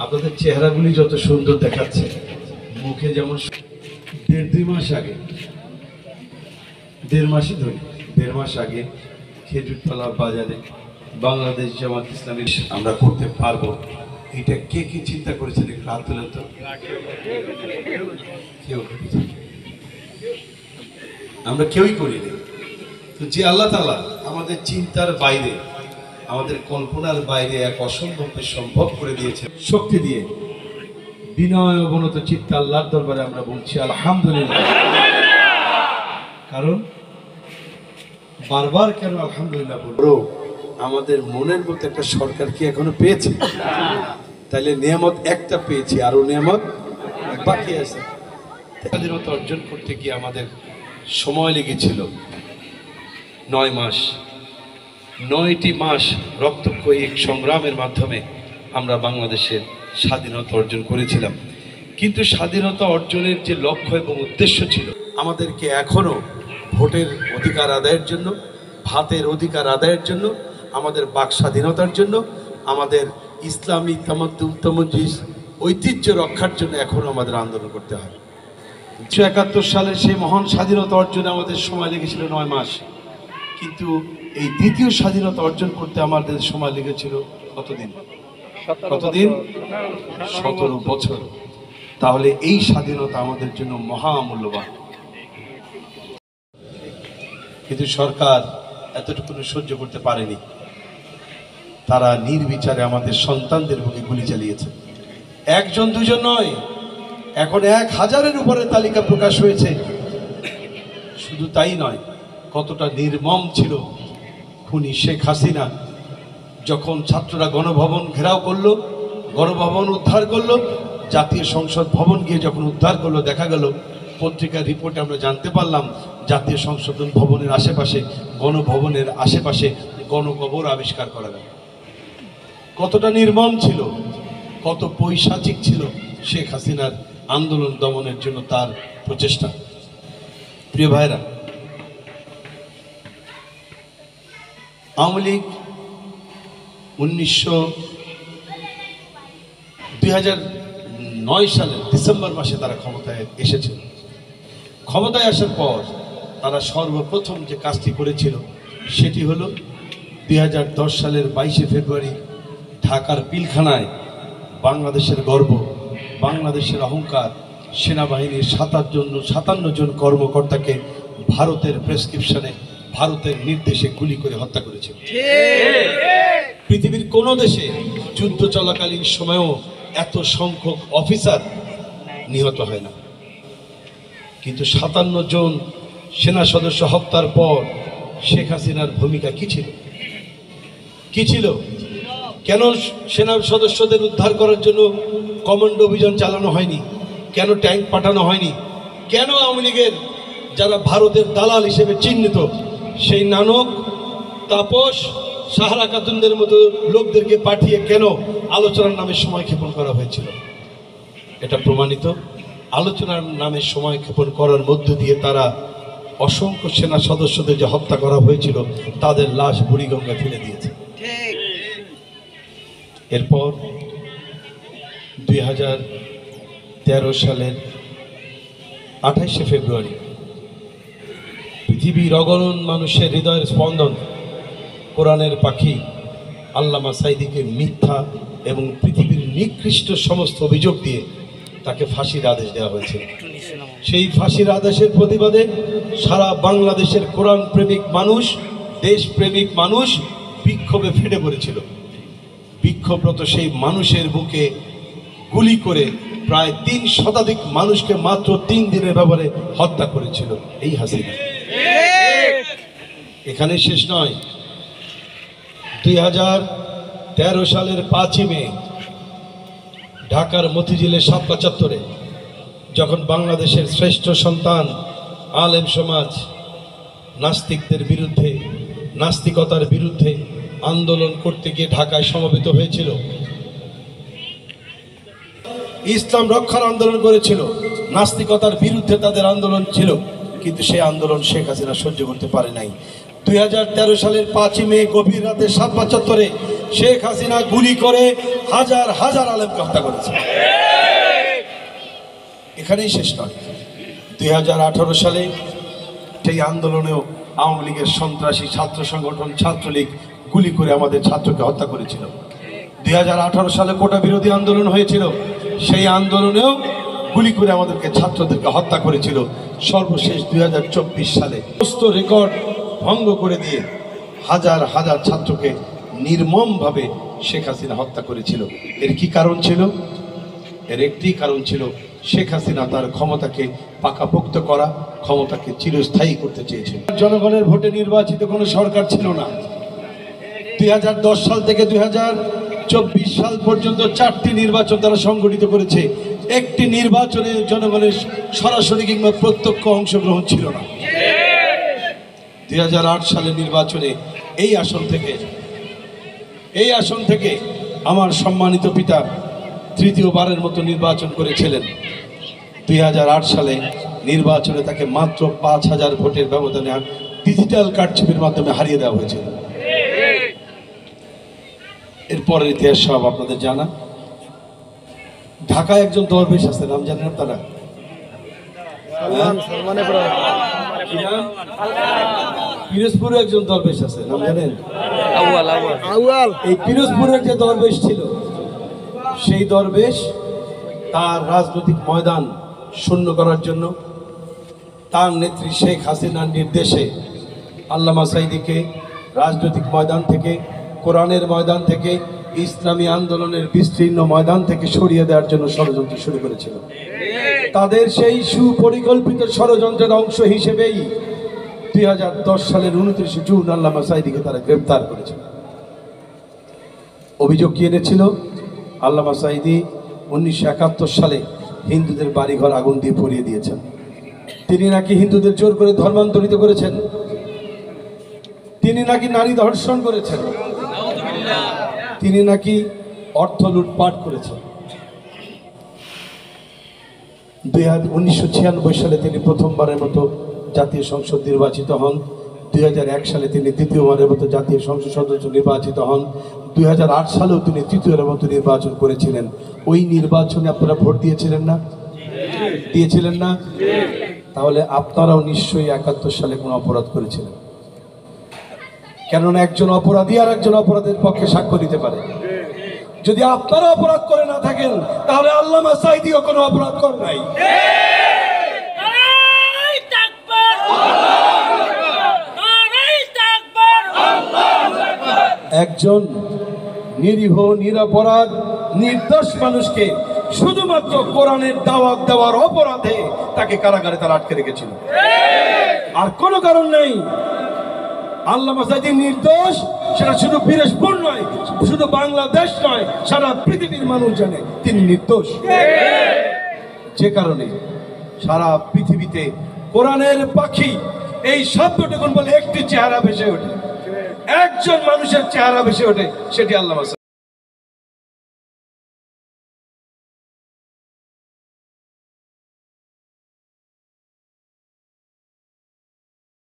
আপনাদের চেহারাগুলি যত সুন্দর দেখাচ্ছে, মুখে যেমন 1.5-2 মাস আগে, 1.5 মাসই ধরি, 1.5 মাস আগে খেজুরতলা বাজারে বাংলাদেশ জামাত ইসলামী আমরা করতে পারবো, এটা কে কি চিন্তা করেছেন? একটু হাত তুলেন তো। কেউ, আমরা কেউই করিনি। তো যে আল্লাহ তাআলা আমাদের চিন্তার বাইরে, আমাদের কল্পনার বাইরে এক অসম্ভবকে সম্ভব করে দিয়েছে শক্তি দিয়ে, বিনয় অবনত চিত্তে আল্লাহর দরবারে আমরা বলছি আলহামদুলিল্লাহ। কারণ বারবার কেন আলহামদুলিল্লাহ বলবো? আমাদের মনের মতো একটা সরকার কি এখনো পেয়েছে? তাহলে নিয়ামত একটা পেয়েছি, আরো নিয়ামত বাকি আছে। স্বাধীনতা অর্জন করতে গিয়ে আমাদের সময় লেগেছিল 9 মাস। 9টি মাস রক্তক্ষয়ী সংগ্রামের মাধ্যমে আমরা বাংলাদেশের স্বাধীনতা অর্জন করেছিলাম। কিন্তু স্বাধীনতা অর্জনের যে লক্ষ্য এবং উদ্দেশ্য ছিল, আমাদেরকে এখনো ভোটের অধিকার আদায়ের জন্য, ভাতের অধিকার আদায়ের জন্য, আমাদের বাক স্বাধীনতার জন্য, আমাদের ইসলামী তামাদ্দুন ঐতিহ্য রক্ষার জন্য এখনো আমাদের আন্দোলন করতে হয়। 1971 সালের সেই মহান স্বাধীনতা অর্জনে আমাদের সময় লেগেছিল 9 মাস, কিন্তু এই দ্বিতীয় স্বাধীনতা অর্জন করতে আমাদের সময় লেগেছিল কতদিন? 17 বছর। তাহলে এই স্বাধীনতা আমাদের জন্য মহামূল্যবান। কিন্তু সরকার এতটুকু সহ্য করতে পারেনি। তারা নির্বিচারে আমাদের সন্তানদের বুকে গুলি চালিয়েছে। 1-2 নয়, এখন 1000-এর উপরে তালিকা প্রকাশ হয়েছে। শুধু তাই নয়, কতটা নির্মম ছিল খুনি শেখ হাসিনা। যখন ছাত্ররা গণভবন ঘেরাও করলো, গণভবন উদ্ধার করলো, জাতীয় সংসদ ভবন গিয়ে যখন উদ্ধার করলো, দেখা গেল পত্রিকার রিপোর্টে আমরা জানতে পারলাম জাতীয় সংসদ ভবনের আশেপাশে, গণভবনের আশেপাশে গণকবর আবিষ্কার করা গেল। কতটা নির্মম ছিল, কত পৈশাচিক ছিল শেখ হাসিনার আন্দোলন দমনের জন্য তার প্রচেষ্টা। প্রিয় ভাইরা, আওয়ামী লীগ 2009 সালের ডিসেম্বর মাসে তারা ক্ষমতায় এসেছিল। ক্ষমতায় আসার পর তারা সর্বপ্রথম যে কাজটি করেছিল সেটি হলো 2010 সালের 22শে ফেব্রুয়ারি ঢাকার পিলখানায় বাংলাদেশের গর্ব, বাংলাদেশের অহংকার সেনাবাহিনীর 57 জন কর্মকর্তাকে ভারতের প্রেসক্রিপশনে, ভারতের নির্দেশে গুলি করে হত্যা করেছিল। পৃথিবীর কোন দেশে যুদ্ধ চলাকালীন সময়েও এত সংখ্যক অফিসার নিহত হয় না। কিন্তু 57 জন সেনা সদস্য হত্যার পর শেখ হাসিনার ভূমিকা কি ছিল? কি ছিল? কেন সেনা সদস্যদের উদ্ধার করার জন্য কমান্ডো অভিযান চালানো হয়নি? কেন ট্যাঙ্ক পাঠানো হয়নি? কেন আওয়ামী লীগের যারা ভারতের দালাল হিসেবে চিহ্নিত সেই নানক, তাপস, সাহারা খাতুনদের মতো লোকদেরকে পাঠিয়ে কেন আলোচনার নামে সময় ক্ষেপণ করা হয়েছিল? এটা প্রমাণিত। আলোচনার নামে সময় ক্ষেপণ করার মধ্য দিয়ে তারা অসংখ্য সেনা সদস্যদের যে হত্যা করা হয়েছিল তাদের লাশ বুড়িগঙ্গায় ফেলে দিয়েছে। এরপর 2013 সালের 28শে ফেব্রুয়ারি পৃথিবীর অগণন মানুষের হৃদয়ের স্পন্দন, কোরআনের পাখি আল্লামা সাঈদীকে মিথ্যা এবং পৃথিবীর নিকৃষ্ট সমস্ত অভিযোগ দিয়ে তাকে ফাঁসির আদেশ দেওয়া হয়েছিল। সেই ফাঁসির আদেশের প্রতিবাদে সারা বাংলাদেশের কোরআন প্রেমিক মানুষ, দেশপ্রেমিক মানুষ বিক্ষোভে ফেটে পড়েছিল। বিক্ষোভরত সেই মানুষের বুকে গুলি করে প্রায় 3 শতাধিক মানুষকে মাত্র 3 দিনের ব্যাপারে হত্যা করেছিল এই হাসিনা। এখানে শেষ নয়, 2013 সালের 5ই মে ঢাকার মতিঝিলের শাপলা চত্বরে যখন বাংলাদেশের শ্রেষ্ঠ সন্তান আলেম সমাজ নাস্তিকদের বিরুদ্ধে, নাস্তিকতার বিরুদ্ধে আন্দোলন করতে গিয়ে ঢাকায় সমবেত হয়েছিল, ইসলাম রক্ষার আন্দোলন করেছিল, নাস্তিকতার বিরুদ্ধে তাদের আন্দোলন ছিল, কিন্তু সেই আন্দোলন শেখ হাসিনা সহ্য করতে পারে নাই। 2013 সালের 5ই মে গভীর রাতে 7:75 শেখ হাসিনা গুলি করে হাজার হাজার আলেমকে হত্যা করেছে। এখানেই শেষ নয়, 2018 সালে সেই আন্দোলনেও আওয়ামী লীগের সন্ত্রাসী ছাত্র সংগঠন ছাত্রলীগ গুলি করে আমাদের ছাত্রকে হত্যা করেছিল। 2018 সালে কোটা বিরোধী আন্দোলন হয়েছিল, সেই আন্দোলনেও গুলি করে আমাদেরকে ছাত্রদেরকে হত্যা করেছিল। সর্বশেষ 2024 সালে সমস্ত রেকর্ড ভঙ্গ করে দিয়ে হাজার হাজার ছাত্রকে নির্মমভাবে শেখ হাসিনা হত্যা করেছিল। এর কি কারণ ছিল? এর একটি কারণ ছিল, শেখ হাসিনা তার ক্ষমতাকে পাকাপোক্ত করা, ক্ষমতাকে চিরস্থায়ী করতে চেয়েছিল। জনগণের ভোটে নির্বাচিত কোনো সরকার ছিল না। 2010 সাল থেকে 2024 সাল পর্যন্ত 4টি নির্বাচন তারা সংগঠিত করেছে। একটি নির্বাচনে জনগণের সরাসরি কিংবা প্রত্যক্ষ অংশগ্রহণ ছিল না। 2008 সালের নির্বাচনে এই আসন থেকে আমার সম্মানিত পিতা তৃতীয়বারের মতো নির্বাচন করেছিলেন। 2008 সালে নির্বাচনে তাকে মাত্র 5000 ভোটের ব্যবধানে ডিজিটাল কারচুপির মাধ্যমে হারিয়ে দেওয়া হয়েছিল। এরপরের ইতিহাস সব আপনাদের জানা। ঢাকায় একজন দরবেশ আছে, নাম জানেন আপনারা? পিরোজপুরে একজন দরবেশ আছে, নাম জানেন? এই পিরোজপুরের যে দরবেশ ছিল, সেই দরবেশ তার রাজনৈতিক ময়দান শূন্য করার জন্য তার নেত্রী শেখ হাসিনার নির্দেশে আল্লামা সাঈদীকে রাজনৈতিক ময়দান থেকে, কোরআনের ময়দান থেকে, ইসলামী আন্দোলনের বিস্তীর্ণ ময়দান থেকে সরিয়ে দেওয়ার জন্য ষড়যন্ত্র শুরু করেছিল। তাদের সেই সুপরিকল্পিত ষড়যন্ত্রের অংশ হিসেবেই 2010 সালের 29 জুন আল্লামা সাঈদীকে তারা গ্রেপ্তার করেছিল। অভিযোগ কি এনেছিল? আল্লামা সাঈদী 1971 সালে হিন্দুদের বাড়িঘর আগুন দিয়ে পুড়িয়ে দিয়েছেন। তিনি নাকি হিন্দুদের জোর করে ধর্মান্তরিত করেছেন, তিনি নাকি নারী ধর্ষণ করেছেন, তিনি নাকি অর্থ লুটপাট করেছেন। 1996 সালে তিনি প্রথমবারের মতো জাতীয় সংসদ নির্বাচিত হন। 2001 সালে তিনি দ্বিতীয়বারের মতো জাতীয় সংসদ সদস্য নির্বাচিত হন। 2008 সালেও তিনি তৃতীয়বারের মতো নির্বাচন করেছিলেন। ওই নির্বাচনে আপনারা ভোট দিয়েছিলেন না? দিয়েছিলেন না? তাহলে আপনারাও নিশ্চয়ই 71 সালে কোনো অপরাধ করেছিলেন। কেননা একজন অপরাধী আর একজন অপরাধের পক্ষে সাক্ষ্য দিতে পারে। যদি আপনারা অপরাধ করে না থাকেন, তাহলে আল্লামা সাঈদীও কোনো অপরাধ করে নাই। একজন নিরীহ নিরপরাধ নির্দোষ মানুষকে শুধুমাত্র কোরআনের দাওয়াত দেওয়ার অপরাধে তাকে কারাগারে তারা আটকে রেখেছিল, আর কোনো কারণ নেই। আল্লামা সাঈদী নির্দোষ, সেটা শুধু পিরোজপুর নয়, শুধু বাংলাদেশ নয়, সারা পৃথিবীর মানুষ জানে তিনি নির্দোষ। যে কারণে সারা পৃথিবীতে কোরআনের পাখি এই শব্দটুকুন বলে একটি চেহারা ভেসে ওঠে, একজন মানুষের চেহারা ভেসে ওঠে, সেটি আল্লামা সাঈদী।